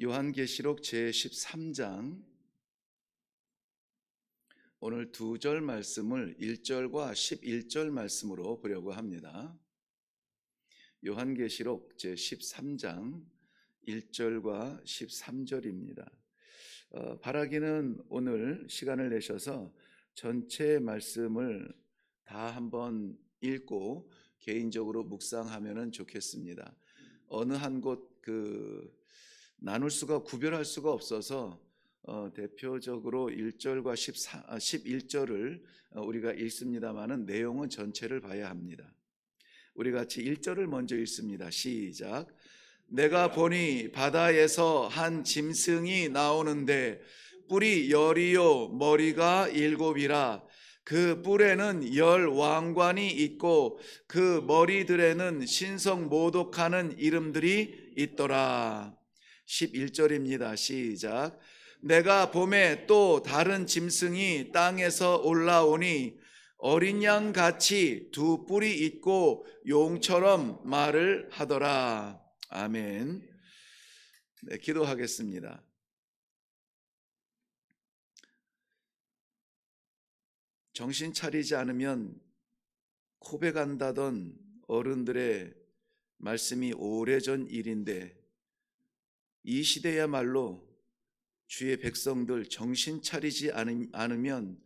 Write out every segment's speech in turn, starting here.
요한계시록 제13장 오늘 두 절 말씀을 1절과 11절 말씀으로 보려고 합니다. 요한계시록 제13장 1절과 13절입니다. 바라기는 오늘 시간을 내셔서 전체 말씀을 다 한번 읽고 개인적으로 묵상하면 좋겠습니다. 어느 한 곳 나눌 수가 구별할 수가 없어서 대표적으로 1절과 11절을 우리가 읽습니다마는 내용은 전체를 봐야 합니다. 우리 같이 1절을 먼저 읽습니다. 시작. 내가 보니 바다에서 한 짐승이 나오는데 뿔이 열이요 머리가 일곱이라. 그 뿔에는 10 왕관이 있고 그 머리들에는 신성 모독하는 이름들이 있더라. 11절입니다. 시작. 내가 봄에 또 다른 짐승이 땅에서 올라오니 어린 양 같이 두 뿔이 있고 용처럼 말을 하더라. 아멘. 네, 기도하겠습니다. 정신 차리지 않으면 고백한다던 어른들의 말씀이 오래전 일인데 이 시대야말로 주의 백성들 정신 차리지 않으면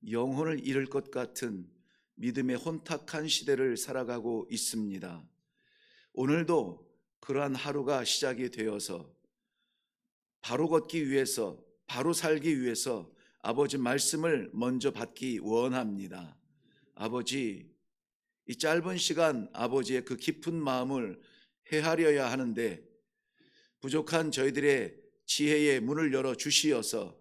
영혼을 잃을 것 같은 믿음의 혼탁한 시대를 살아가고 있습니다. 오늘도 그러한 하루가 시작이 되어서 바로 걷기 위해서, 바로 살기 위해서 아버지 말씀을 먼저 받기 원합니다. 아버지, 이 짧은 시간 아버지의 그 깊은 마음을 헤아려야 하는데 부족한 저희들의 지혜의 문을 열어 주시어서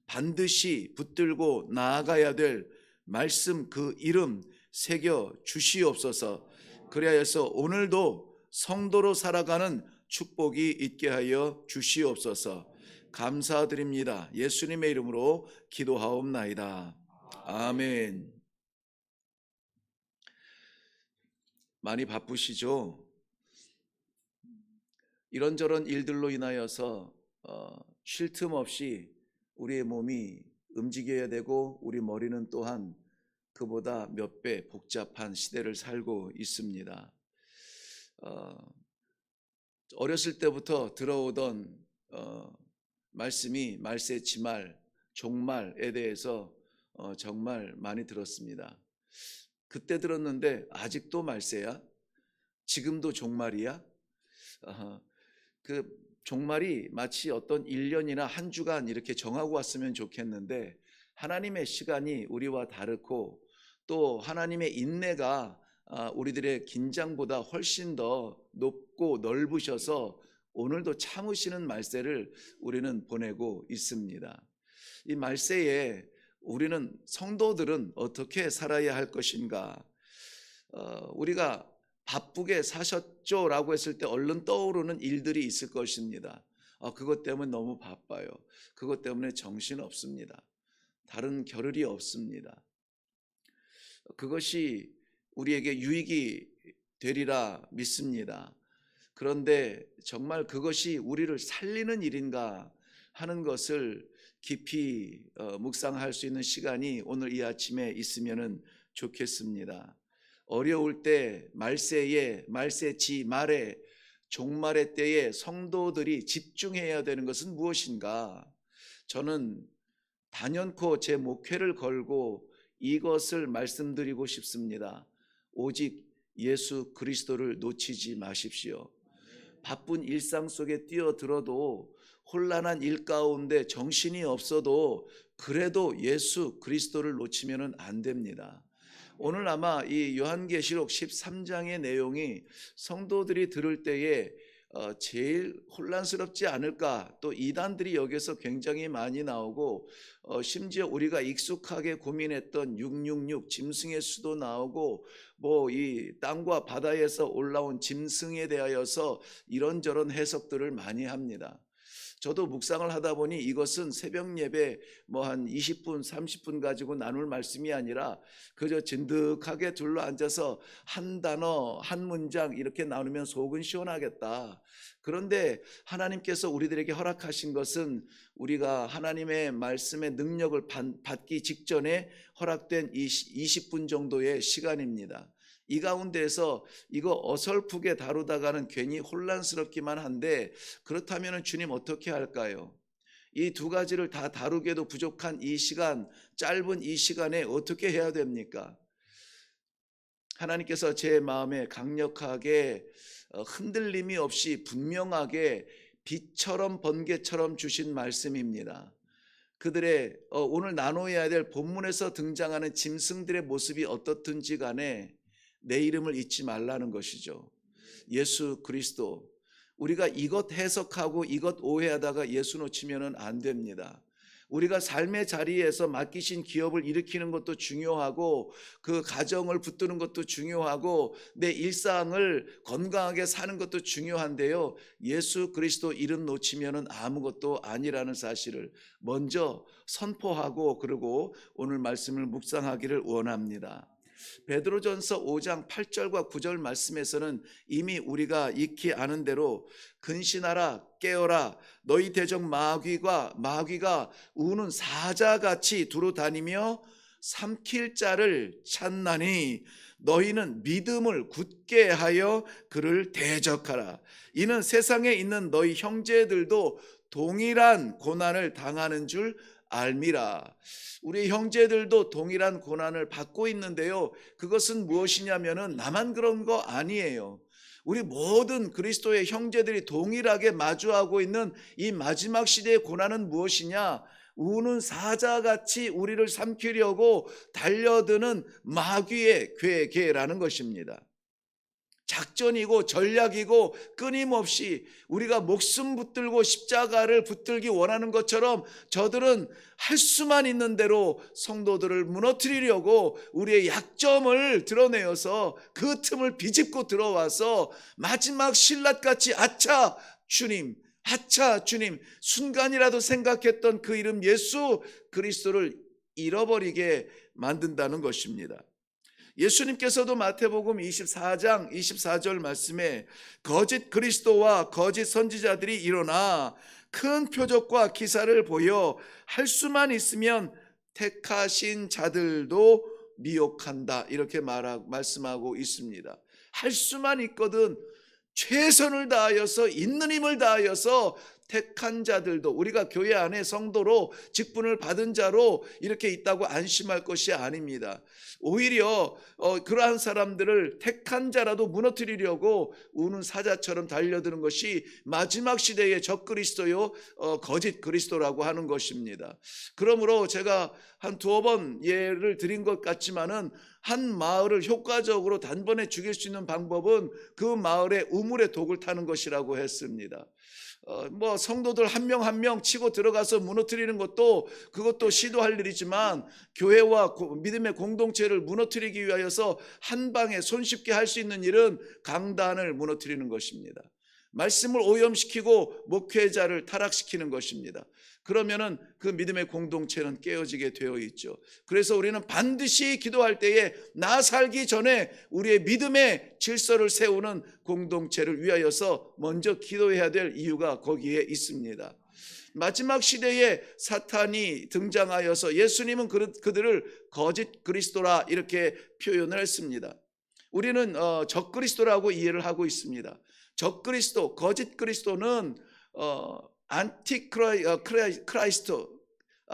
반드시 붙들고 나아가야 될 말씀 그 이름 새겨 주시옵소서. 그리하여서 오늘도 성도로 살아가는 축복이 있게 하여 주시옵소서. 감사드립니다. 예수님의 이름으로 기도하옵나이다. 아멘. 많이 바쁘시죠? 이런저런 일들로 인하여서 쉴 틈 없이 우리의 몸이 움직여야 되고 우리 머리는 또한 그보다 몇 배 복잡한 시대를 살고 있습니다. 어렸을 때부터 들어오던 말씀이 말세지말, 종말에 대해서 정말 많이 들었습니다. 그때 들었는데 아직도 말세야? 지금도 종말이야? 그 종말이 마치 어떤 1년이나 한 주간 이렇게 정하고 왔으면 좋겠는데 하나님의 시간이 우리와 다르고 또 하나님의 인내가 우리들의 긴장보다 훨씬 더 높고 넓으셔서 오늘도 참으시는 말세를 우리는 보내고 있습니다. 이 말세에 우리는 성도들은 어떻게 살아야 할 것인가? 우리가 바쁘게 사셨죠? 라고 했을 때 얼른 떠오르는 일들이 있을 것입니다. 그것 때문에 너무 바빠요. 그것 때문에 정신 없습니다. 다른 겨를이 없습니다. 그것이 우리에게 유익이 되리라 믿습니다. 그런데 정말 그것이 우리를 살리는 일인가 하는 것을 깊이 묵상할 수 있는 시간이 오늘 이 아침에 있으면 좋겠습니다. 어려울 때 말세에 말세지 말에 종말의 때에 성도들이 집중해야 되는 것은 무엇인가? 저는 단연코 제 목회를 걸고 이것을 말씀드리고 싶습니다. 오직 예수 그리스도를 놓치지 마십시오. 바쁜 일상 속에 뛰어들어도 혼란한 일 가운데 정신이 없어도 그래도 예수 그리스도를 놓치면 안 됩니다. 오늘 아마 이 요한계시록 13장의 내용이 성도들이 들을 때에 제일 혼란스럽지 않을까. 또 이단들이 여기서 굉장히 많이 나오고 심지어 우리가 익숙하게 고민했던 666 짐승의 수도 나오고 뭐 이 땅과 바다에서 올라온 짐승에 대하여서 이런저런 해석들을 많이 합니다. 저도 묵상을 하다 보니 이것은 새벽 예배 뭐 한 20분, 30분 가지고 나눌 말씀이 아니라 그저 진득하게 둘러 앉아서 한 단어, 한 문장 이렇게 나누면 속은 시원하겠다. 그런데 하나님께서 우리들에게 허락하신 것은 우리가 하나님의 말씀의 능력을 받기 직전에 허락된 20분 정도의 시간입니다. 이 가운데에서 이거 어설프게 다루다가는 괜히 혼란스럽기만 한데, 그렇다면 주님 어떻게 할까요? 이 두 가지를 다 다루기에도 부족한 이 시간, 짧은 이 시간에 어떻게 해야 됩니까? 하나님께서 제 마음에 강력하게 흔들림이 없이 분명하게 빛처럼 번개처럼 주신 말씀입니다. 그들의 오늘 나눠야 될 본문에서 등장하는 짐승들의 모습이 어떻든지 간에 내 이름을 잊지 말라는 것이죠. 예수 그리스도. 우리가 이것 해석하고 이것 오해하다가 예수 놓치면 안 됩니다. 우리가 삶의 자리에서 맡기신 기업을 일으키는 것도 중요하고, 그 가정을 붙드는 것도 중요하고, 내 일상을 건강하게 사는 것도 중요한데요, 예수 그리스도 이름 놓치면 아무것도 아니라는 사실을 먼저 선포하고, 그리고 오늘 말씀을 묵상하기를 원합니다. 베드로전서 5장 8절과 9절 말씀에서는 이미 우리가 익히 아는 대로 근신하라 깨어라 너희 대적 마귀가 우는 사자같이 두루 다니며 삼킬 자를 찾나니 너희는 믿음을 굳게 하여 그를 대적하라. 이는 세상에 있는 너희 형제들도 동일한 고난을 당하는 줄 알미라. 우리 형제들도 동일한 고난을 받고 있는데요, 그것은 무엇이냐면은 나만 그런 거 아니에요. 우리 모든 그리스도의 형제들이 동일하게 마주하고 있는 이 마지막 시대의 고난은 무엇이냐? 우는 사자같이 우리를 삼키려고 달려드는 마귀의 괴계라는 것입니다. 작전이고 전략이고, 끊임없이 우리가 목숨 붙들고 십자가를 붙들기 원하는 것처럼 저들은 할 수만 있는 대로 성도들을 무너뜨리려고 우리의 약점을 드러내어서 그 틈을 비집고 들어와서 마지막 신랏같이 아차 주님, 아차 주님, 순간이라도 생각했던 그 이름 예수 그리스도를 잃어버리게 만든다는 것입니다. 예수님께서도 마태복음 24장 24절 말씀에 거짓 그리스도와 거짓 선지자들이 일어나 큰 표적과 기사를 보여 할 수만 있으면 택하신 자들도 미혹한다, 이렇게 말씀하고 있습니다. 할 수만 있거든 최선을 다하여서 있는 힘을 다하여서 택한 자들도, 우리가 교회 안에 성도로 직분을 받은 자로 이렇게 있다고 안심할 것이 아닙니다. 오히려 그러한 사람들을 택한 자라도 무너뜨리려고 우는 사자처럼 달려드는 것이 마지막 시대의 적그리스도요 거짓 그리스도라고 하는 것입니다. 그러므로 제가 한 두어 번 예를 드린 것 같지만은, 한 마을을 효과적으로 단번에 죽일 수 있는 방법은 그 마을에 우물에 독을 타는 것이라고 했습니다. 성도들 한 명 한 명 치고 들어가서 무너뜨리는 것도, 그것도 시도할 일이지만, 교회와 믿음의 공동체를 무너뜨리기 위하여서 한 방에 손쉽게 할 수 있는 일은 강단을 무너뜨리는 것입니다. 말씀을 오염시키고 목회자를 타락시키는 것입니다. 그러면은 그 믿음의 공동체는 깨어지게 되어 있죠. 그래서 우리는 반드시 기도할 때에 나 살기 전에 우리의 믿음의 질서를 세우는 공동체를 위하여서 먼저 기도해야 될 이유가 거기에 있습니다. 마지막 시대에 사탄이 등장하여서 예수님은 그들을 거짓 그리스도라 이렇게 표현을 했습니다. 우리는 적그리스도라고 이해를 하고 있습니다. 적그리스도, 거짓 그리스도는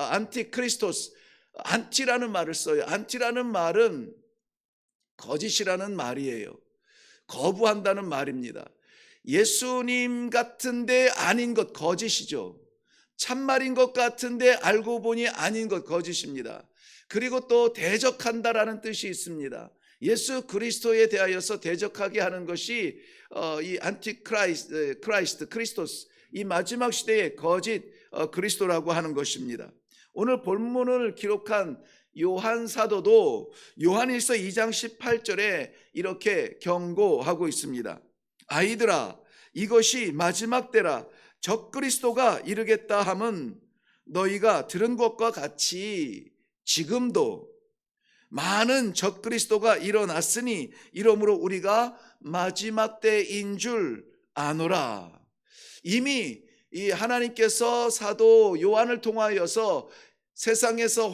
안티크리스토스, 안티라는 말을 써요. 안티라는 말은 거짓이라는 말이에요. 거부한다는 말입니다. 예수님 같은데 아닌 것 거짓이죠. 참말인 것 같은데 알고 보니 아닌 것 거짓입니다. 그리고 또 대적한다라는 뜻이 있습니다. 예수 그리스도에 대하여서 대적하게 하는 것이 이 크리스토스, 이 마지막 시대의 거짓 그리스도라고 하는 것입니다. 오늘 본문을 기록한 요한 사도도 요한일서 2장 18절에 이렇게 경고하고 있습니다. 아이들아, 이것이 마지막 때라. 적그리스도가 이르겠다 함은 너희가 들은 것과 같이 지금도 많은 적그리스도가 일어났으니 이러므로 우리가 마지막 때인 줄 아노라. 이미 이 하나님께서 사도 요한을 통하여서 세상에서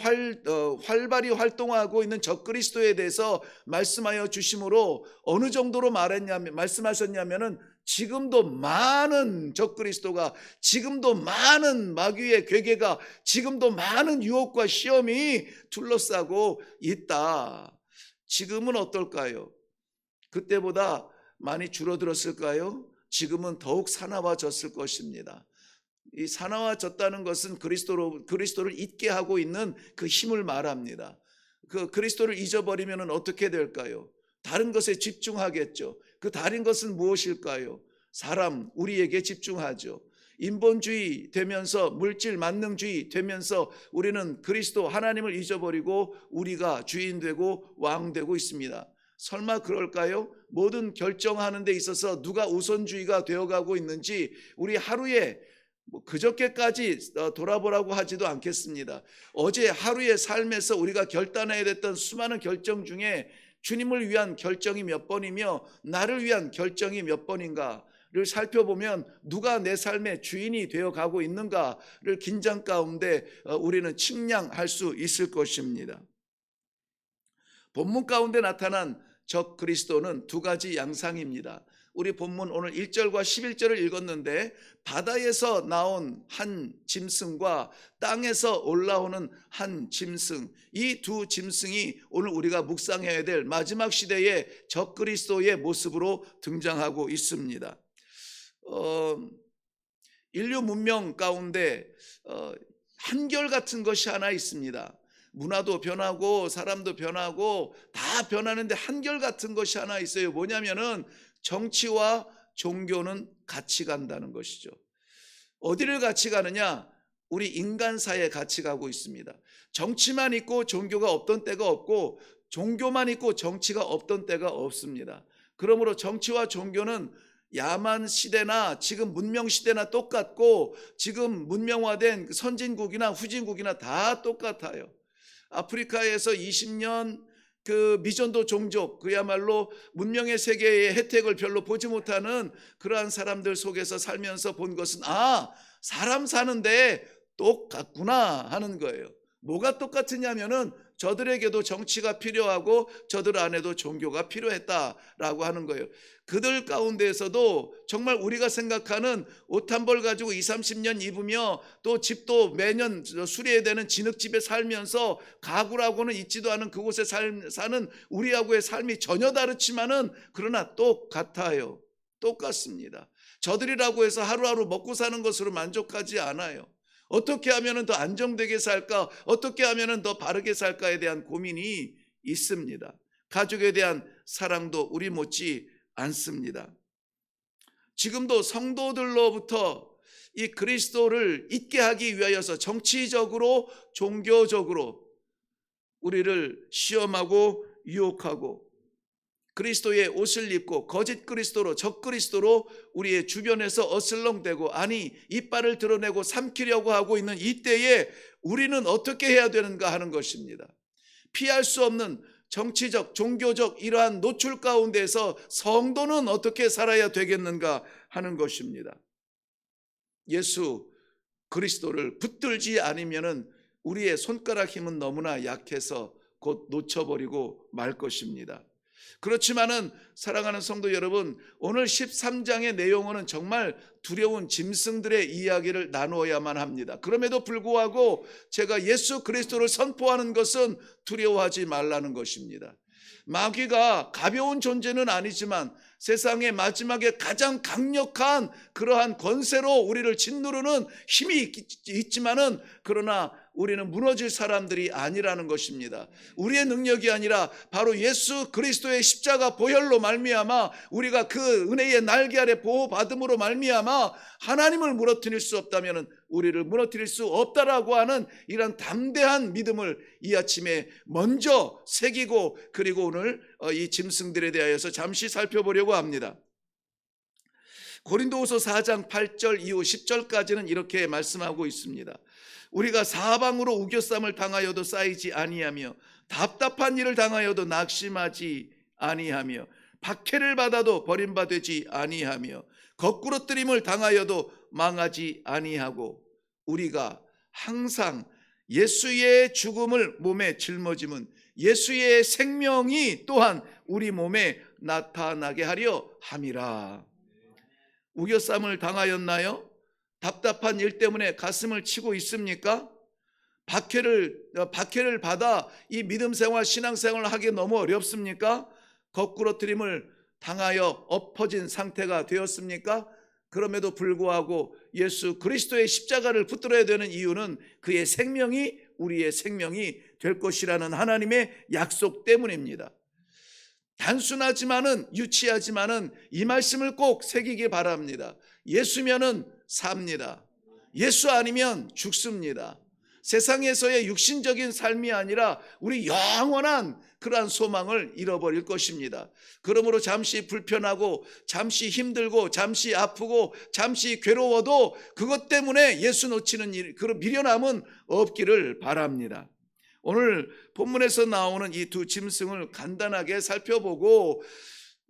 활발히 활동하고 있는 적그리스도에 대해서 말씀하여 주심으로 어느 정도로 말씀하셨냐면은 지금도 많은 적그리스도가, 지금도 많은 마귀의 괴계가, 지금도 많은 유혹과 시험이 둘러싸고 있다. 지금은 어떨까요? 그때보다 많이 줄어들었을까요? 지금은 더욱 사나워졌을 것입니다. 이 사나워졌다는 것은 그리스도를 잊게 하고 있는 그 힘을 말합니다. 그 그리스도를 잊어버리면 어떻게 될까요? 다른 것에 집중하겠죠. 그 다른 것은 무엇일까요? 사람, 우리에게 집중하죠. 인본주의 되면서, 물질 만능주의 되면서 우리는 그리스도 하나님을 잊어버리고 우리가 주인 되고 왕 되고 있습니다. 설마 그럴까요? 모든 결정하는 데 있어서 누가 우선주의가 되어가고 있는지 우리 하루에 그저께까지 돌아보라고 하지도 않겠습니다. 어제 하루의 삶에서 우리가 결단해야 됐던 수많은 결정 중에 주님을 위한 결정이 몇 번이며 나를 위한 결정이 몇 번인가를 살펴보면 누가 내 삶의 주인이 되어가고 있는가를 긴장 가운데 우리는 측량할 수 있을 것입니다. 본문 가운데 나타난 적그리스도는 두 가지 양상입니다. 우리 본문 오늘 1절과 11절을 읽었는데 바다에서 나온 한 짐승과 땅에서 올라오는 한 짐승, 이 두 짐승이 오늘 우리가 묵상해야 될 마지막 시대의 적그리스도의 모습으로 등장하고 있습니다. 인류 문명 가운데 한결같은 것이 하나 있습니다. 문화도 변하고 사람도 변하고 다 변하는데 한결같은 것이 하나 있어요. 뭐냐면은 정치와 종교는 같이 간다는 것이죠. 어디를 같이 가느냐? 우리 인간사에 같이 가고 있습니다. 정치만 있고 종교가 없던 때가 없고 종교만 있고 정치가 없던 때가 없습니다. 그러므로 정치와 종교는 야만 시대나 지금 문명 시대나 똑같고 지금 문명화된 선진국이나 후진국이나 다 똑같아요. 아프리카에서 20년 그 미전도 종족, 그야말로 문명의 세계의 혜택을 별로 보지 못하는 그러한 사람들 속에서 살면서 본 것은 사람 사는데 똑같구나 하는 거예요. 뭐가 똑같으냐면은 저들에게도 정치가 필요하고 저들 안에도 종교가 필요했다라고 하는 거예요. 그들 가운데에서도 정말 우리가 생각하는 옷 한 벌 가지고 20-30년 입으며 또 집도 매년 수리해야 되는 진흙집에 살면서 가구라고는 있지도 않은 그곳에 사는 우리하고의 삶이 전혀 다르지만은 그러나 똑같아요. 똑같습니다. 저들이라고 해서 하루하루 먹고 사는 것으로 만족하지 않아요. 어떻게 하면 더 안정되게 살까? 어떻게 하면 더 바르게 살까에 대한 고민이 있습니다. 가족에 대한 사랑도 우리 못지 않습니다. 지금도 성도들로부터 이 그리스도를 잊게 하기 위하여서 정치적으로 종교적으로 우리를 시험하고 유혹하고 그리스도의 옷을 입고 거짓 그리스도로 적그리스도로 우리의 주변에서 어슬렁대고 아니 이빨을 드러내고 삼키려고 하고 있는 이때에 우리는 어떻게 해야 되는가 하는 것입니다. 피할 수 없는 정치적 종교적 이러한 노출 가운데서 성도는 어떻게 살아야 되겠는가 하는 것입니다. 예수 그리스도를 붙들지 않으면은 우리의 손가락 힘은 너무나 약해서 곧 놓쳐버리고 말 것입니다. 그렇지만은 사랑하는 성도 여러분, 오늘 13장의 내용은 정말 두려운 짐승들의 이야기를 나누어야만 합니다. 그럼에도 불구하고 제가 예수 그리스도를 선포하는 것은 두려워하지 말라는 것입니다. 마귀가 가벼운 존재는 아니지만 세상의 마지막에 가장 강력한 그러한 권세로 우리를 짓누르는 힘이 있지만은 그러나 우리는 무너질 사람들이 아니라는 것입니다. 우리의 능력이 아니라 바로 예수 그리스도의 십자가 보혈로 말미암아 우리가 그 은혜의 날개 아래 보호받음으로 말미암아 하나님을 무너뜨릴 수 없다면 우리를 무너뜨릴 수 없다라고 하는 이런 담대한 믿음을 이 아침에 먼저 새기고 그리고 오늘 이 짐승들에 대하여서 잠시 살펴보려고 합니다. 고린도후서 4장 8절 이후 10절까지는 이렇게 말씀하고 있습니다. 우리가 사방으로 우겨쌈을 당하여도 쌓이지 아니하며 답답한 일을 당하여도 낙심하지 아니하며 박해를 받아도 버림받지 아니하며 거꾸러뜨림을 당하여도 망하지 아니하고 우리가 항상 예수의 죽음을 몸에 짊어짐은 예수의 생명이 또한 우리 몸에 나타나게 하려 함이라. 우겨쌈을 당하였나요? 답답한 일 때문에 가슴을 치고 있습니까? 박해를 받아 이 믿음 생활, 신앙 생활을 하기 너무 어렵습니까? 거꾸러뜨림을 당하여 엎어진 상태가 되었습니까? 그럼에도 불구하고 예수 그리스도의 십자가를 붙들어야 되는 이유는 그의 생명이 우리의 생명이 될 것이라는 하나님의 약속 때문입니다. 단순하지만은 유치하지만은 이 말씀을 꼭 새기기 바랍니다. 예수면은 삽니다. 예수 아니면 죽습니다. 세상에서의 육신적인 삶이 아니라 우리 영원한 그러한 소망을 잃어버릴 것입니다. 그러므로 잠시 불편하고 잠시 힘들고 잠시 아프고 잠시 괴로워도 그것 때문에 예수 놓치는 일, 그런 미련함은 없기를 바랍니다. 오늘 본문에서 나오는 이 두 짐승을 간단하게 살펴보고,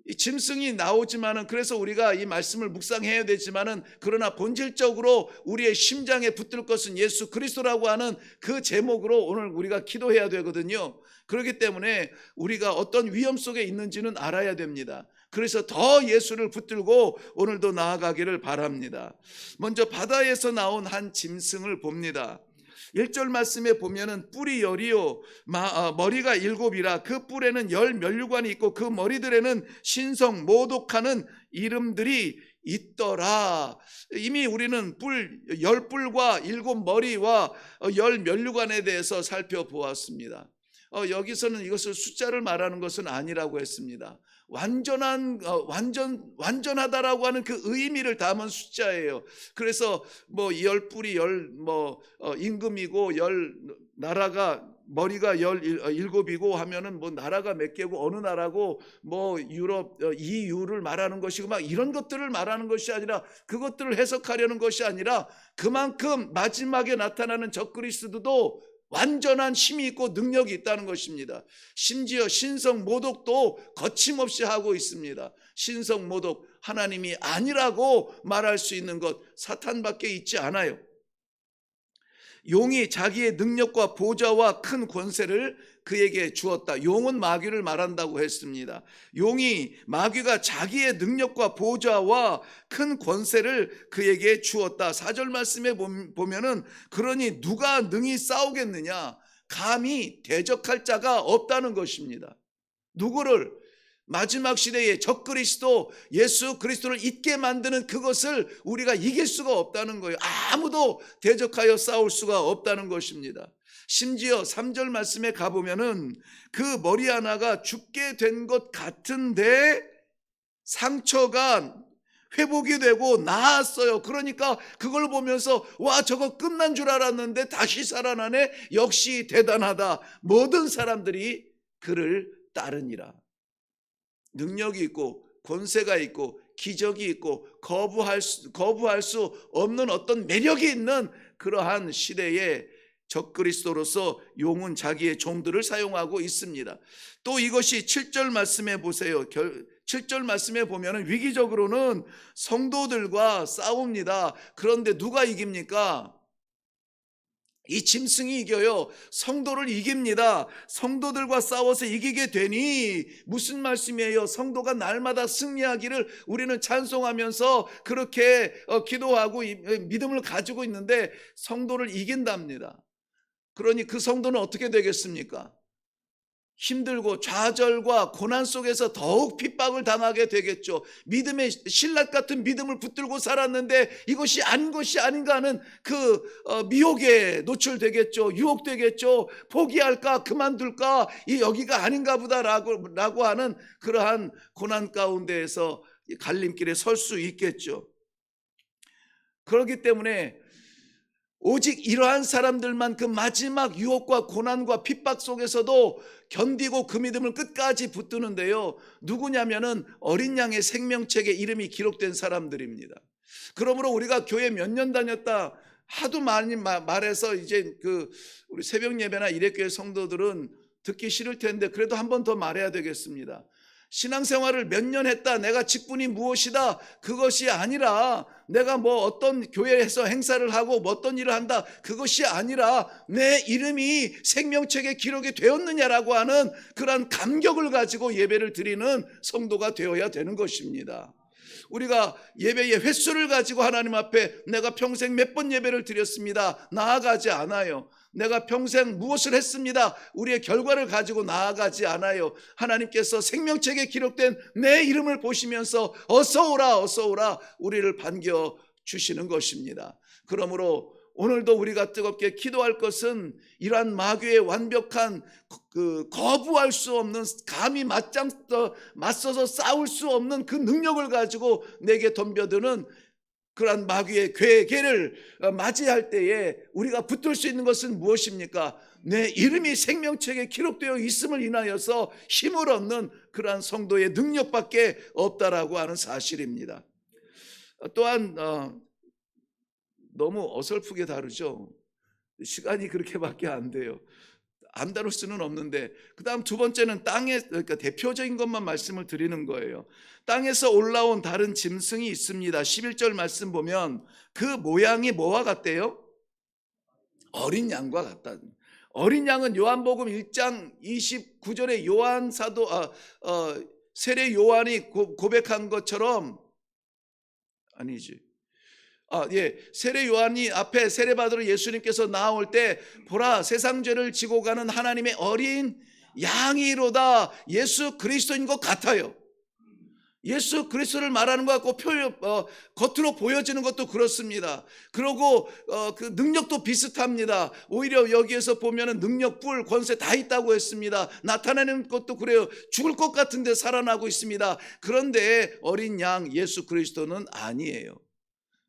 이 짐승이 나오지만은 그래서 우리가 이 말씀을 묵상해야 되지만은 그러나 본질적으로 우리의 심장에 붙들 것은 예수 그리스도라고 하는 그 제목으로 오늘 우리가 기도해야 되거든요. 그렇기 때문에 우리가 어떤 위험 속에 있는지는 알아야 됩니다. 그래서 더 예수를 붙들고 오늘도 나아가기를 바랍니다. 먼저 바다에서 나온 한 짐승을 봅니다. 1절 말씀에 보면은 뿔이 열이요 머리가 7이라 그 뿔에는 10면류관이 있고 그 머리들에는 신성 모독하는 이름들이 있더라. 이미 우리는 10뿔과 7머리와 10면류관에 대해서 살펴보았습니다. 여기서는 이것을 숫자를 말하는 것은 아니라고 했습니다. 완전하다라고 하는 그 의미를 담은 숫자예요. 그래서 뭐 10뿔이 임금이고 나라가 머리가 17이고 하면은 뭐 나라가 몇 개고 어느 나라고 뭐 유럽 EU를 말하는 것이고 막 이런 것들을 말하는 것이 아니라, 그것들을 해석하려는 것이 아니라 그만큼 마지막에 나타나는 적그리스도도 완전한 힘이 있고 능력이 있다는 것입니다. 심지어 신성 모독도 거침없이 하고 있습니다. 신성 모독, 하나님이 아니라고 말할 수 있는 것 사탄밖에 있지 않아요. 용이 자기의 능력과 보좌와 큰 권세를 그에게 주었다. 용은 마귀를 말한다고 했습니다. 용이 마귀가 자기의 능력과 보좌와 큰 권세를 그에게 주었다. 4절 말씀에 보면은 그러니 누가 능히 싸우겠느냐? 감히 대적할 자가 없다는 것입니다. 누구를? 마지막 시대의 적그리스도 예수 그리스도를 잊게 만드는 그것을 우리가 이길 수가 없다는 거예요. 아무도 대적하여 싸울 수가 없다는 것입니다. 심지어 3절 말씀에 가보면은 그 머리 하나가 죽게 된 것 같은데 상처가 회복이 되고 나았어요. 그러니까 그걸 보면서 와, 저거 끝난 줄 알았는데 다시 살아나네. 역시 대단하다. 모든 사람들이 그를 따르니라. 능력이 있고 권세가 있고 기적이 있고 거부할 수 없는 어떤 매력이 있는 그러한 시대에 적그리스도로서 용은 자기의 종들을 사용하고 있습니다. 또 이것이 7절 말씀에 보세요. 7절 말씀에 보면 위기적으로는 성도들과 싸웁니다. 그런데 누가 이깁니까? 이 짐승이 이겨요. 성도를 이깁니다. 성도들과 싸워서 이기게 되니 무슨 말씀이에요? 성도가 날마다 승리하기를 우리는 찬송하면서 그렇게 기도하고 믿음을 가지고 있는데 성도를 이긴답니다. 그러니 그 성도는 어떻게 되겠습니까? 힘들고 좌절과 고난 속에서 더욱 핍박을 당하게 되겠죠. 믿음의 신락 같은 믿음을 붙들고 살았는데 이것이 아닌 것이 아닌가 하는 그 미혹에 노출되겠죠. 유혹되겠죠. 포기할까 그만둘까 여기가 아닌가 보다라고 하는 그러한 고난 가운데에서 갈림길에 설 수 있겠죠. 그렇기 때문에 오직 이러한 사람들만 그 마지막 유혹과 고난과 핍박 속에서도 견디고 그 믿음을 끝까지 붙드는데요. 누구냐면은 어린 양의 생명책에 이름이 기록된 사람들입니다. 그러므로 우리가 교회 몇 년 다녔다 하도 많이 말해서 이제 그 우리 새벽 예배나 일회교회 성도들은 듣기 싫을 텐데 그래도 한 번 더 말해야 되겠습니다. 신앙생활을 몇 년 했다, 내가 직분이 무엇이다, 그것이 아니라 내가 뭐 어떤 교회에서 행사를 하고 뭐 어떤 일을 한다, 그것이 아니라 내 이름이 생명책에 기록이 되었느냐라고 하는 그러한 감격을 가지고 예배를 드리는 성도가 되어야 되는 것입니다. 우리가 예배의 횟수를 가지고 하나님 앞에 내가 평생 몇 번 예배를 드렸습니다, 나아가지 않아요. 내가 평생 무엇을 했습니다, 우리의 결과를 가지고 나아가지 않아요. 하나님께서 생명책에 기록된 내 이름을 보시면서 어서 오라 어서 오라 우리를 반겨주시는 것입니다. 그러므로 오늘도 우리가 뜨겁게 기도할 것은 이러한 마귀의 완벽한 거부할 수 없는, 감히 맞서서 싸울 수 없는 그 능력을 가지고 내게 덤벼드는 그러한 마귀의 괴계를 맞이할 때에 우리가 붙들 수 있는 것은 무엇입니까? 내 이름이 생명책에 기록되어 있음을 인하여서 힘을 얻는 그러한 성도의 능력밖에 없다라고 하는 사실입니다. 또한 너무 어설프게 다루죠. 시간이 그렇게밖에 안 돼요. 안 다룰 수는 없는데, 그 다음 두 번째는 그러니까 대표적인 것만 말씀을 드리는 거예요. 땅에서 올라온 다른 짐승이 있습니다. 11절 말씀 보면 그 모양이 뭐와 같대요? 어린 양과 같다. 어린 양은 요한복음 1장 29절에 요한 사도 세례 요한이 고백한 것처럼, 아니지, 세례 요한이 앞에 세례 받으러 예수님께서 나올 때 보라 세상 죄를 지고 가는 하나님의 어린 양이로다, 예수 그리스도인 것 같아요. 예수 그리스도를 말하는 것 같고 겉으로 보여지는 것도 그렇습니다. 그리고 그 능력도 비슷합니다. 오히려 여기에서 보면은 능력, 뿔, 권세 다 있다고 했습니다. 나타내는 것도 그래요. 죽을 것 같은데 살아나고 있습니다. 그런데 어린 양 예수 그리스도는 아니에요.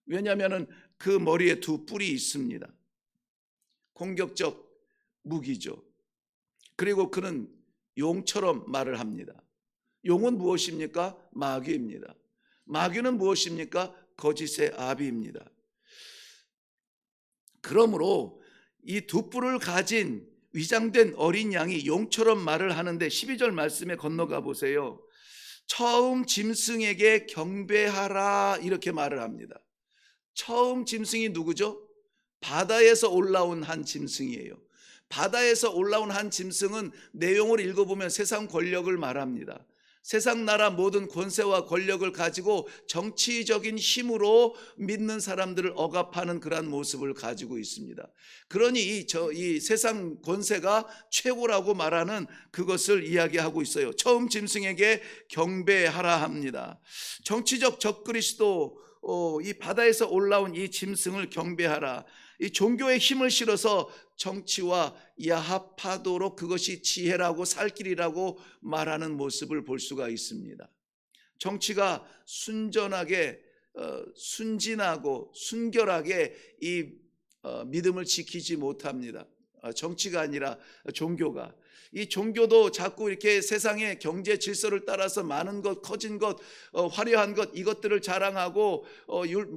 왜냐하면 그 머리에 두 뿔이 있습니다. 공격적 무기죠. 그리고 그는 용처럼 말을 합니다. 용은 무엇입니까? 마귀입니다. 마귀는 무엇입니까? 거짓의 아비입니다. 그러므로 이 두 뿔을 가진 위장된 어린 양이 용처럼 말을 하는데 12절 말씀에 건너가 보세요. 처음 짐승에게 경배하라 이렇게 말을 합니다. 처음 짐승이 누구죠? 바다에서 올라온 한 짐승이에요. 바다에서 올라온 한 짐승은 내용을 읽어보면 세상 권력을 말합니다. 세상 나라 모든 권세와 권력을 가지고 정치적인 힘으로 믿는 사람들을 억압하는 그러한 모습을 가지고 있습니다. 그러니 이 세상 권세가 최고라고 말하는 그것을 이야기하고 있어요. 처음 짐승에게 경배하라 합니다. 정치적 적그리스도, 이 바다에서 올라온 이 짐승을 경배하라. 이 종교의 힘을 실어서 정치와 야합하도록 그것이 지혜라고 살 길이라고 말하는 모습을 볼 수가 있습니다. 정치가 순전하게 순진하고 순결하게 이 믿음을 지키지 못합니다. 정치가 아니라 종교가. 이 종교도 자꾸 이렇게 세상의 경제 질서를 따라서 많은 것, 커진 것, 화려한 것, 이것들을 자랑하고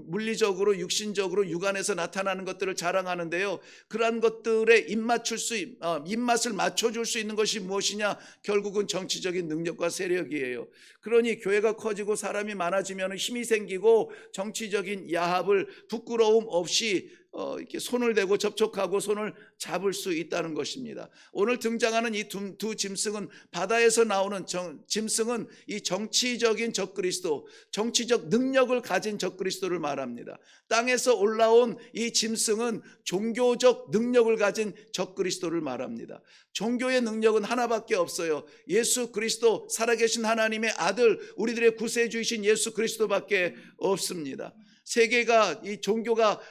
물리적으로 육신적으로 육안에서 나타나는 것들을 자랑하는데요. 그러한 것들에 입맛을 맞춰줄 수 있는 것이 무엇이냐? 결국은 정치적인 능력과 세력이에요. 그러니 교회가 커지고 사람이 많아지면 힘이 생기고 정치적인 야합을 부끄러움 없이 이렇게 손을 대고 접촉하고 손을 잡을 수 있다는 것입니다. 오늘 등장하는 이 두 짐승은, 바다에서 나오는 짐승은 이 정치적인 적그리스도, 정치적 능력을 가진 적그리스도를 말합니다. 땅에서 올라온 이 짐승은 종교적 능력을 가진 적그리스도를 말합니다. 종교의 능력은 하나밖에 없어요. 예수 그리스도, 살아계신 하나님의 아들, 우리들의 구세주이신 예수 그리스도밖에 없습니다. 세계가, 이 종교가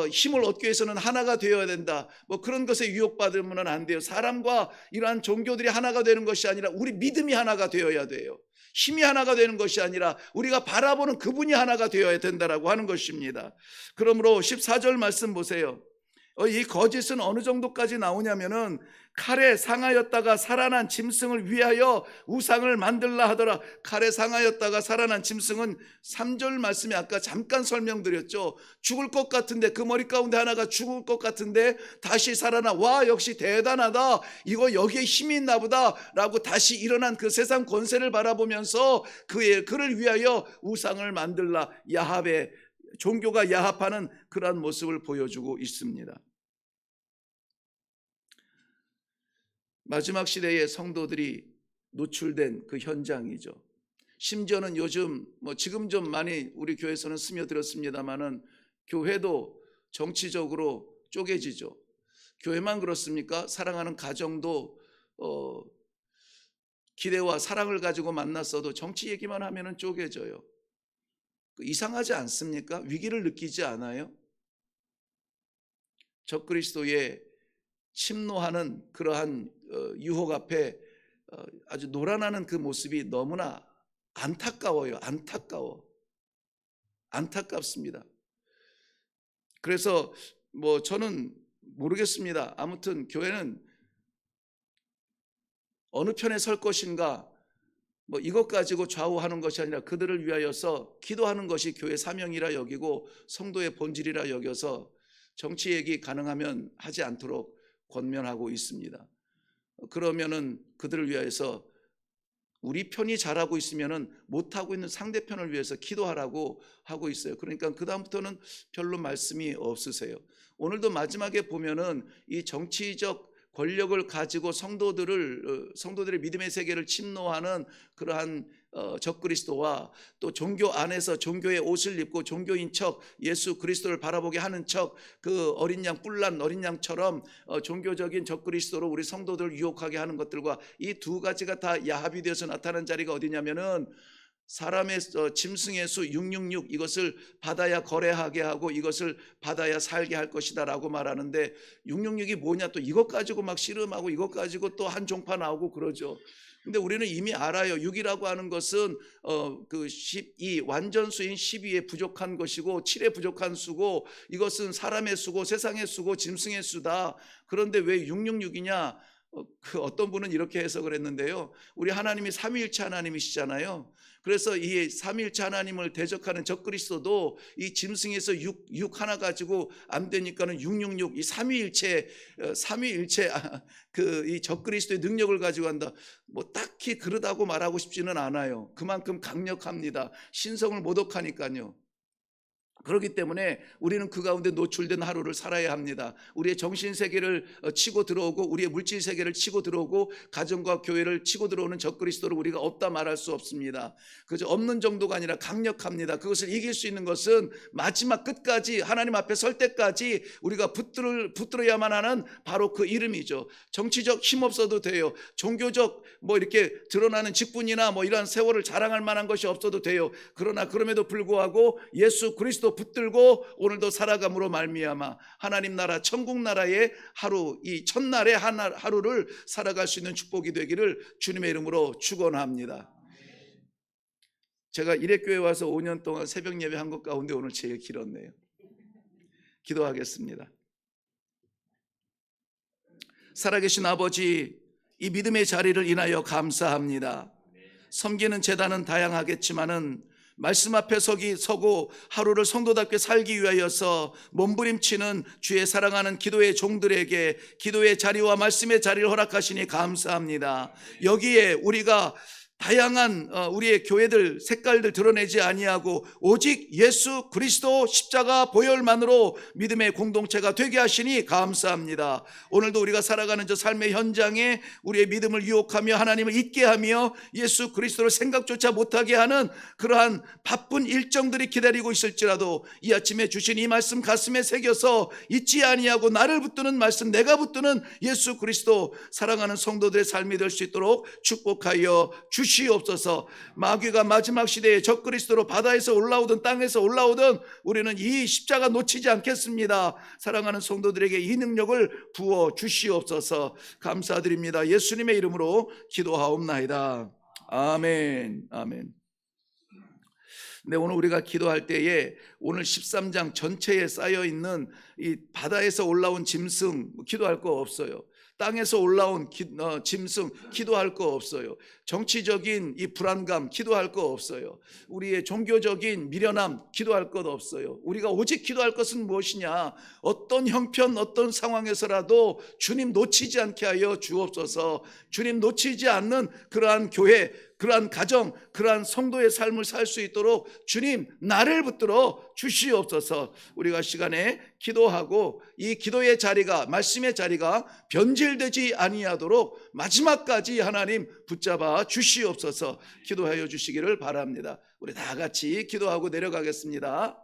힘을 얻기 위해서는 하나가 되어야 된다, 뭐 그런 것에 유혹받으면 안 돼요. 사람과 이러한 종교들이 하나가 되는 것이 아니라 우리 믿음이 하나가 되어야 돼요. 힘이 하나가 되는 것이 아니라 우리가 바라보는 그분이 하나가 되어야 된다라고 하는 것입니다. 그러므로 14절 말씀 보세요. 이 거짓은 어느 정도까지 나오냐면은 칼에 상하였다가 살아난 짐승을 위하여 우상을 만들라 하더라. 칼에 상하였다가 살아난 짐승은 3절 말씀에 아까 잠깐 설명드렸죠. 죽을 것 같은데, 그 머리 가운데 하나가 죽을 것 같은데 다시 살아나. 와, 역시 대단하다, 이거 여기에 힘이 있나 보다 라고 다시 일어난 그 세상 권세를 바라보면서 그를 위하여 우상을 만들라. 야합의 종교가 야합하는 그러한 모습을 보여주고 있습니다. 마지막 시대의 성도들이 노출된 그 현장이죠. 심지어는 요즘 지금 좀 많이 우리 교회에서는 스며들었습니다마는 교회도 정치적으로 쪼개지죠. 교회만 그렇습니까? 사랑하는 가정도 기대와 사랑을 가지고 만났어도 정치 얘기만 하면은 쪼개져요. 이상하지 않습니까? 위기를 느끼지 않아요? 적그리스도의 침노하는 그러한 유혹 앞에 아주 놀아나는 그 모습이 너무나 안타까워요. 안타깝습니다. 그래서 저는 모르겠습니다. 아무튼 교회는 어느 편에 설 것인가, 이것 가지고 좌우하는 것이 아니라 그들을 위하여서 기도하는 것이 교회 사명이라 여기고 성도의 본질이라 여겨서 정치 얘기 가능하면 하지 않도록 권면하고 있습니다. 그러면은 그들을 위해서 우리 편이 잘하고 있으면은 못하고 있는 상대편을 위해서 기도하라고 하고 있어요. 그러니까 그 다음부터는 별로 말씀이 없으세요. 오늘도 마지막에 보면은 이 정치적 권력을 가지고 성도들의 믿음의 세계를 침노하는 그러한 적그리스도와 또 종교 안에서 종교의 옷을 입고 종교인 척 예수 그리스도를 바라보게 하는 척 그 어린 양 뿔난 어린 양처럼 종교적인 적그리스도로 우리 성도들을 유혹하게 하는 것들과 이 두 가지가 다 야합이 되어서 나타난 자리가 어디냐면은 사람의 짐승의 수 666 이것을 받아야 거래하게 하고 이것을 받아야 살게 할 것이다 라고 말하는데 666이 뭐냐, 또 이것 가지고 막 씨름하고 이것 가지고 또 한 종파 나오고 그러죠. 근데 우리는 이미 알아요. 6이라고 하는 것은 그 12 완전수인 12에 부족한 것이고 7에 부족한 수고 이것은 사람의 수고 세상의 수고 짐승의 수다. 그런데 왜 666이냐? 그 어떤 분은 이렇게 해석을 했는데요. 우리 하나님이 삼위일체 하나님이시잖아요. 그래서 이 삼위일체 하나님을 대적하는 적그리스도도 이 짐승에서 6 하나 가지고 안 되니까는 666 이 삼위일체 그 이 적그리스도의 능력을 가지고 한다. 딱히 그러다고 말하고 싶지는 않아요. 그만큼 강력합니다. 신성을 모독하니까요. 그렇기 때문에 우리는 그 가운데 노출된 하루를 살아야 합니다. 우리의 정신세계를 치고 들어오고 우리의 물질세계를 치고 들어오고 가정과 교회를 치고 들어오는 적그리스도를 우리가 없다 말할 수 없습니다. 그저 없는 정도가 아니라 강력합니다. 그것을 이길 수 있는 것은 마지막 끝까지 하나님 앞에 설 때까지 우리가 붙들어야만 하는 바로 그 이름이죠. 정치적 힘 없어도 돼요. 종교적 이렇게 드러나는 직분이나 이러한 세월을 자랑할 만한 것이 없어도 돼요. 그러나 그럼에도 불구하고 예수 그리스도 붙들고 오늘도 살아감으로 말미암아 하나님 나라 천국 나라의 하루, 이 첫날의 하루를 살아갈 수 있는 축복이 되기를 주님의 이름으로 축원합니다. 제가 이레교회 와서 5년 동안 새벽 예배 한 것 가운데 오늘 제일 길었네요. 기도하겠습니다. 살아계신 아버지, 이 믿음의 자리를 인하여 감사합니다. 섬기는 제단은 다양하겠지만은 말씀 앞에 서고 하루를 성도답게 살기 위하여서 몸부림치는 주의 사랑하는 기도의 종들에게 기도의 자리와 말씀의 자리를 허락하시니 감사합니다. 여기에 우리가 다양한 우리의 교회들 색깔들 드러내지 아니하고 오직 예수 그리스도 십자가 보혈만으로 믿음의 공동체가 되게 하시니 감사합니다. 오늘도 우리가 살아가는 저 삶의 현장에 우리의 믿음을 유혹하며 하나님을 잊게 하며 예수 그리스도를 생각조차 못하게 하는 그러한 바쁜 일정들이 기다리고 있을지라도 이 아침에 주신 이 말씀 가슴에 새겨서 잊지 아니하고 나를 붙드는 말씀, 내가 붙드는 예수 그리스도 사랑하는 성도들의 삶이 될 수 있도록 축복하여 주시옵소서. 마귀가 마지막 시대에 적그리스도로 바다에서 올라오든 땅에서 올라오든 우리는 이 십자가 놓치지 않겠습니다. 사랑하는 성도들에게 이 능력을 부어 주시옵소서. 감사드립니다. 예수님의 이름으로 기도하옵나이다. 아멘. 아멘. 근데 오늘 우리가 기도할 때에 오늘 13장 전체에 쌓여 있는 이 바다에서 올라온 짐승 기도할 거 없어요. 땅에서 올라온 짐승 기도할 거 없어요. 정치적인 이 불안감 기도할 거 없어요. 우리의 종교적인 미련함 기도할 것 없어요. 우리가 오직 기도할 것은 무엇이냐? 어떤 형편 어떤 상황에서라도 주님 놓치지 않게 하여 주옵소서. 주님 놓치지 않는 그러한 교회, 그러한 가정, 그러한 성도의 삶을 살 수 있도록 주님 나를 붙들어 주시옵소서. 우리가 시간에 기도하고 이 기도의 자리가, 말씀의 자리가 변질되지 아니하도록 마지막까지 하나님 붙잡아 주시옵소서. 기도하여 주시기를 바랍니다. 우리 다 같이 기도하고 내려가겠습니다.